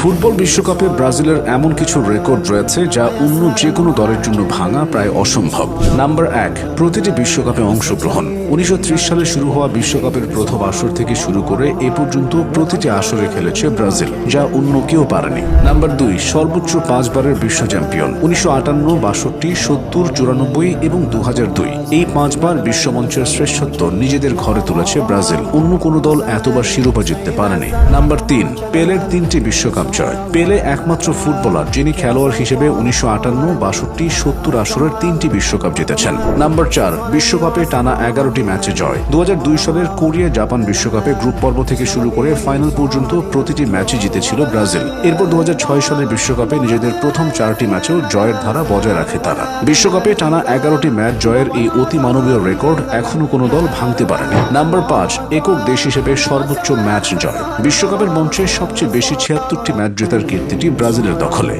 Football বিশ্বকাপে ব্রাজিলের এমন কিছু রেকর্ড রয়েছে যা অন্য যে কোনো দলের জন্য ভাঙা প্রায় অসম্ভব। নাম্বার 1, প্রতিটি বিশ্বকাপে অংশগ্রহণ। 1930 সালে শুরু হওয়া বিশ্বকাপের প্রথম আসর থেকে শুরু করে এ পর্যন্ত প্রতিটি আসরে খেলেছে ব্রাজিল, যা অন্য কেউ পারেনি। নাম্বার 2, সর্বোচ্চ 5 বারের বিশ্ব চ্যাম্পিয়ন। 1958, 62, 70, 94 এবং 2002 এই 5 বার বিশ্বমঞ্চের শ্রেষ্ঠত্ব নিজেদের ঘরে তুলেছে ব্রাজিল। অন্য কোনো দল এতবার শিরোপা জিততে পারেনি। নাম্বার 3, পেলের 3টি বিশ্বকাপ জয়। পেলে একমাত্র ফুটবলার যিনি খেলোয়াড় হিসেবে 1958, 62, 70 আসরের 3টি বিশ্বকাপ জিতেছেন। নাম্বার 4, বিশ্বকাপে টানা 11টি ম্যাচে জয়। 2002 সালের কোরিয়া জাপান বিশ্বকাপে গ্রুপ পর্ব থেকে শুরু করে ফাইনাল পর্যন্ত প্রতিটি ম্যাচই জিতেছিল ব্রাজিল। এরপর 2006 সালের বিশ্বকাপে নিজেদের প্রথম 4টি ম্যাচেও জয়ের ধারা বজায় রাখে তারা। বিশ্বকাপে টানা 11টি ম্যাচ জয়ের এই অতি মানবীয় রেকর্ড এখনো কোনো দল ভাঙতে পারেনি। নাম্বার 5, একক দেশ হিসেবে সর্বোচ্চ ম্যাচ জয়। বিশ্বকাপের মঞ্চে সবচেয়ে বেশি 76টি ম্যাচ জেতার কীর্তিটি ব্রাজিলের দখলে।